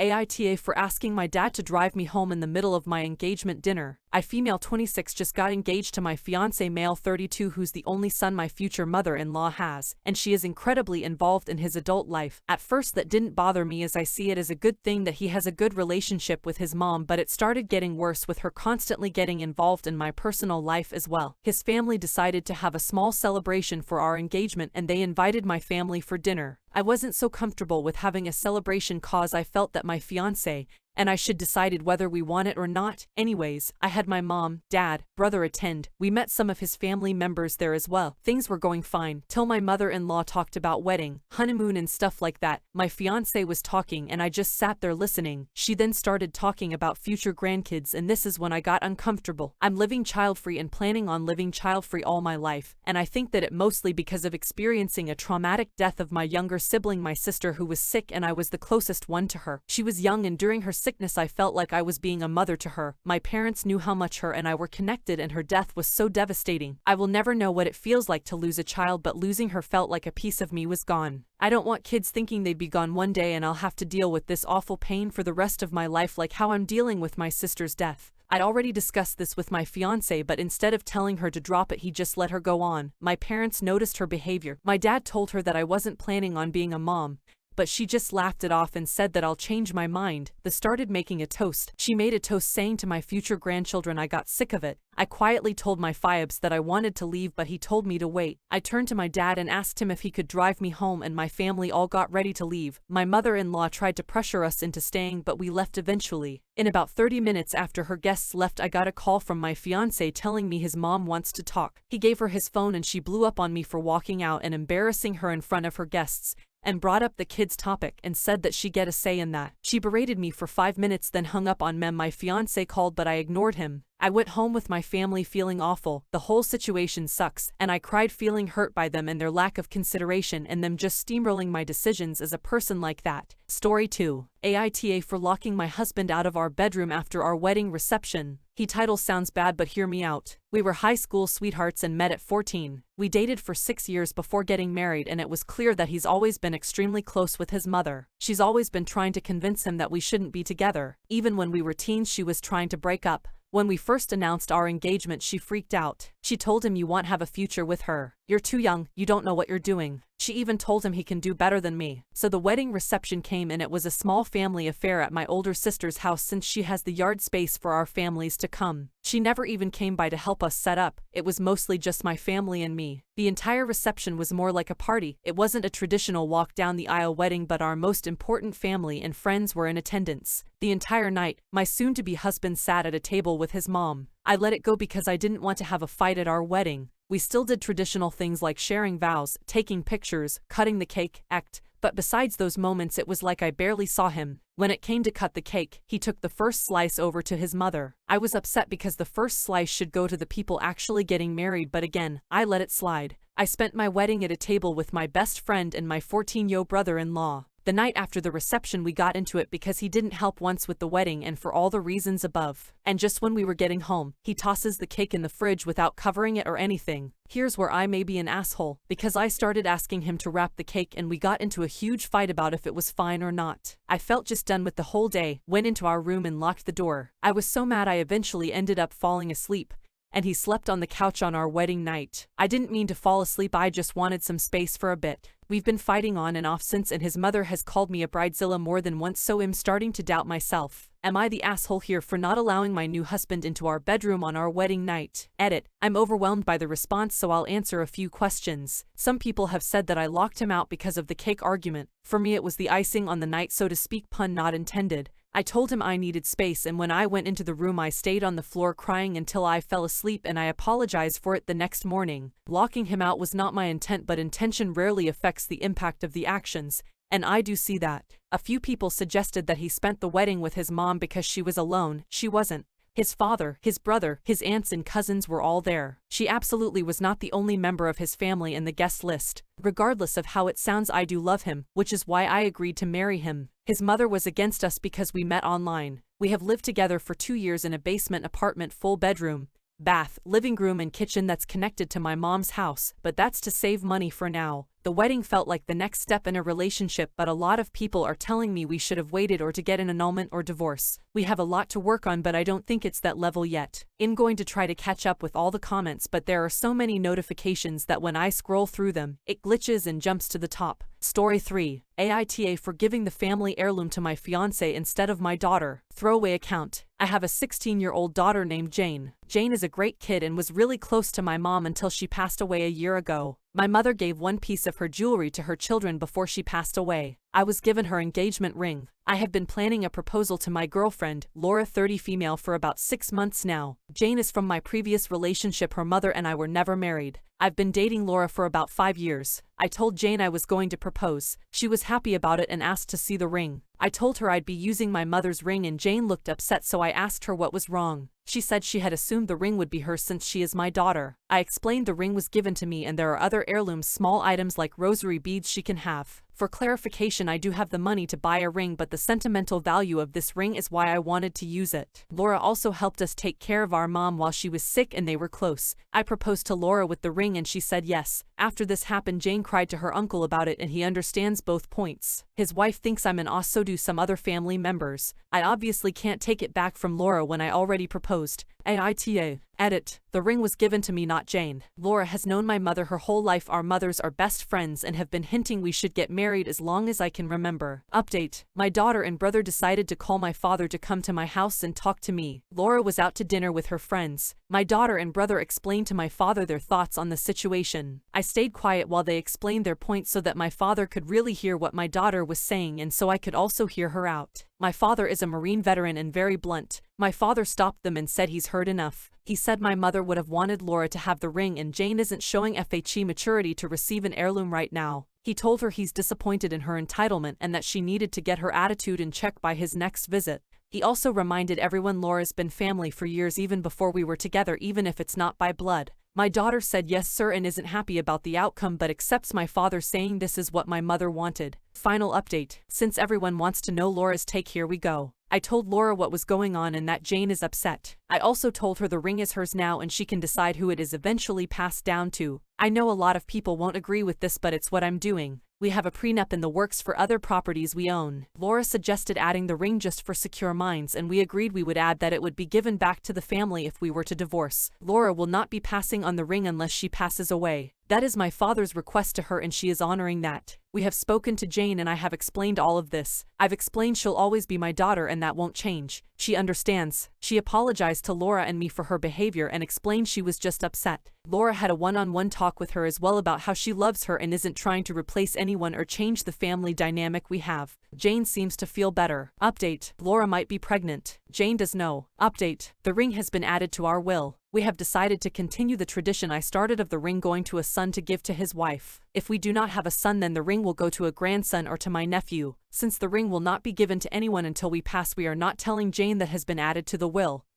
AITA for asking my dad to drive me home in the middle of my engagement dinner. I female 26 just got engaged to my fiance male 32 who's the only son my future mother-in-law has, and she is incredibly involved in his adult life. At first that didn't bother me as I see it as a good thing that he has a good relationship with his mom, but it started getting worse with her constantly getting involved in my personal life as well. His family decided to have a small celebration for our engagement and they invited my family for dinner. I wasn't so comfortable with having a celebration cause I felt that my fiance and I should decided whether we want it or not. Anyways, I had my mom, dad, brother attend. We met some of his family members there as well. Things were going fine till my mother-in-law talked about wedding, honeymoon and stuff like that. My fiance was talking and I just sat there listening. She then started talking about future grandkids and this is when I got uncomfortable. I'm living child-free and planning on living child-free all my life, and I think that it mostly because of experiencing a traumatic death of my younger sibling, my sister, who was sick and I was the closest one to her. She was young and during her sickness I felt like I was being a mother to her. My parents knew how much her and I were connected and her death was so devastating. I will never know what it feels like to lose a child, but losing her felt like a piece of me was gone. I don't want kids thinking they'd be gone one day and I'll have to deal with this awful pain for the rest of my life like how I'm dealing with my sister's death. I'd already discussed this with my fiance, but instead of telling her to drop it, he just let her go on. My parents noticed her behavior. My dad told her that I wasn't planning on being a mom, but she just laughed it off and said that I'll change my mind. They started making a toast. She made a toast saying to my future grandchildren. I got sick of it. I quietly told my Fiabs that I wanted to leave, but he told me to wait. I turned to my dad and asked him if he could drive me home, and my family all got ready to leave. My mother-in-law tried to pressure us into staying, but we left eventually. In about 30 minutes after her guests left, I got a call from my fiance telling me his mom wants to talk. He gave her his phone and she blew up on me for walking out and embarrassing her in front of her guests, and brought up the kids topic and said that she get a say in that. She berated me for 5 minutes then hung up on me. My fiance called but I ignored him. I went home with my family feeling awful. The whole situation sucks, and I cried feeling hurt by them and their lack of consideration and them just steamrolling my decisions as a person like that. Story 2. AITA for locking my husband out of our bedroom after our wedding reception. He title sounds bad, but hear me out. We were high school sweethearts and met at 14. We dated for 6 years before getting married, and it was clear that he's always been extremely close with his mother. She's always been trying to convince him that we shouldn't be together. Even when we were teens, she was trying to break up. When we first announced our engagement, she freaked out. She told him, "You won't have a future with her. You're too young, you don't know what you're doing." She even told him he can do better than me. So the wedding reception came, and it was a small family affair at my older sister's house since she has the yard space for our families to come. She never even came by to help us set up. It was mostly just my family and me. The entire reception was more like a party. It wasn't a traditional walk down the aisle wedding, but our most important family and friends were in attendance. The entire night, my soon-to-be husband sat at a table with his mom. I let it go because I didn't want to have a fight at our wedding. We still did traditional things like sharing vows, taking pictures, cutting the cake, but besides those moments it was like I barely saw him. When it came to cut the cake, he took the first slice over to his mother. I was upset because the first slice should go to the people actually getting married, but again, I let it slide. I spent my wedding at a table with my best friend and my 14-year-old brother-in-law. The night after the reception we got into it because he didn't help once with the wedding and for all the reasons above. And just when we were getting home, he tosses the cake in the fridge without covering it or anything. Here's where I may be an asshole, because I started asking him to wrap the cake and we got into a huge fight about if it was fine or not. I felt just done with the whole day, went into our room and locked the door. I was so mad I eventually ended up falling asleep, and he slept on the couch on our wedding night. I didn't mean to fall asleep, I just wanted some space for a bit. We've been fighting on and off since, and his mother has called me a bridezilla more than once, so I'm starting to doubt myself. Am I the asshole here for not allowing my new husband into our bedroom on our wedding night? Edit. I'm overwhelmed by the response, so I'll answer a few questions. Some people have said that I locked him out because of the cake argument. For me it was the icing on the night, so to speak, pun not intended. I told him I needed space, and when I went into the room I stayed on the floor crying until I fell asleep, and I apologized for it the next morning. Locking him out was not my intent, but intention rarely affects the impact of the actions, and I do see that. A few people suggested that he spent the wedding with his mom because she was alone. She wasn't. His father, his brother, his aunts and cousins were all there. She absolutely was not the only member of his family in the guest list. Regardless of how it sounds, I do love him, which is why I agreed to marry him. His mother was against us because we met online. We have lived together for 2 years in a basement apartment, full bedroom, bath, living room and kitchen that's connected to my mom's house, but that's to save money for now. The wedding felt like the next step in a relationship, but a lot of people are telling me we should have waited or to get an annulment or divorce. We have a lot to work on, but I don't think it's that level yet. I'm going to try to catch up with all the comments, but there are so many notifications that when I scroll through them, it glitches and jumps to the top. Story 3. AITA for giving the family heirloom to my fiance instead of my daughter. Throwaway account. I have a 16-year-old daughter named Jane. Jane is a great kid and was really close to my mom until she passed away a year ago. My mother gave one piece of her jewelry to her children before she passed away. I was given her engagement ring. I have been planning a proposal to my girlfriend, Laura 30 female, for about 6 months now. Jane is from my previous relationship. Her mother and I were never married. I've been dating Laura for about 5 years. I told Jane I was going to propose. She was happy about it and asked to see the ring. I told her I'd be using my mother's ring and Jane looked upset, so I asked her what was wrong. She said she had assumed the ring would be hers since she is my daughter. I explained the ring was given to me and there are other heirlooms, small items like rosary beads she can have. For clarification, I do have the money to buy a ring, but the sentimental value of this ring is why I wanted to use it. Laura also helped us take care of our mom while she was sick and they were close. I proposed to Laura with the ring and she said yes. After this happened, Jane cried to her uncle about it and he understands both points. His wife thinks I'm an ass, so do some other family members. I obviously can't take it back from Laura when I already proposed. AITA. Edit. The ring was given to me, not Jane. Laura has known my mother her whole life. Our mothers are best friends and have been hinting we should get married as long as I can remember. Update. My daughter and brother decided to call my father to come to my house and talk to me. Laura was out to dinner with her friends. My daughter and brother explained to my father their thoughts on the situation. I stayed quiet while they explained their points so that my father could really hear what my daughter was saying and so I could also hear her out. My father is a Marine veteran and very blunt. My father stopped them and said he's heard enough. He said my mother would have wanted Laura to have the ring and Jane isn't showing FHE maturity to receive an heirloom right now. He told her he's disappointed in her entitlement and that she needed to get her attitude in check by his next visit. He also reminded everyone Laura's been family for years, even before we were together, even if it's not by blood. My daughter said yes sir and isn't happy about the outcome but accepts my father saying this is what my mother wanted. Final update. Since everyone wants to know Laura's take, here we go. I told Laura what was going on and that Jane is upset. I also told her the ring is hers now and she can decide who it is eventually passed down to. I know a lot of people won't agree with this, but it's what I'm doing. We have a prenup in the works for other properties we own. Laura suggested adding the ring just for secure minds and we agreed we would add that it would be given back to the family if we were to divorce. Laura will not be passing on the ring unless she passes away. That is my father's request to her and she is honoring that. We have spoken to Jane and I have explained all of this. I've explained she'll always be my daughter and that won't change. She understands. She apologized to Laura and me for her behavior and explained she was just upset. Laura had a one-on-one talk with her as well about how she loves her and isn't trying to replace anyone or change the family dynamic we have. Jane seems to feel better. Update. Laura might be pregnant. Jane does know. Update. The ring has been added to our will. We have decided to continue the tradition I started of the ring going to a son to give to his wife. If we do not have a son, then the ring will go to a grandson or to my nephew. Since the ring will not be given to anyone until we pass, we are not telling Jane that has been added to the will.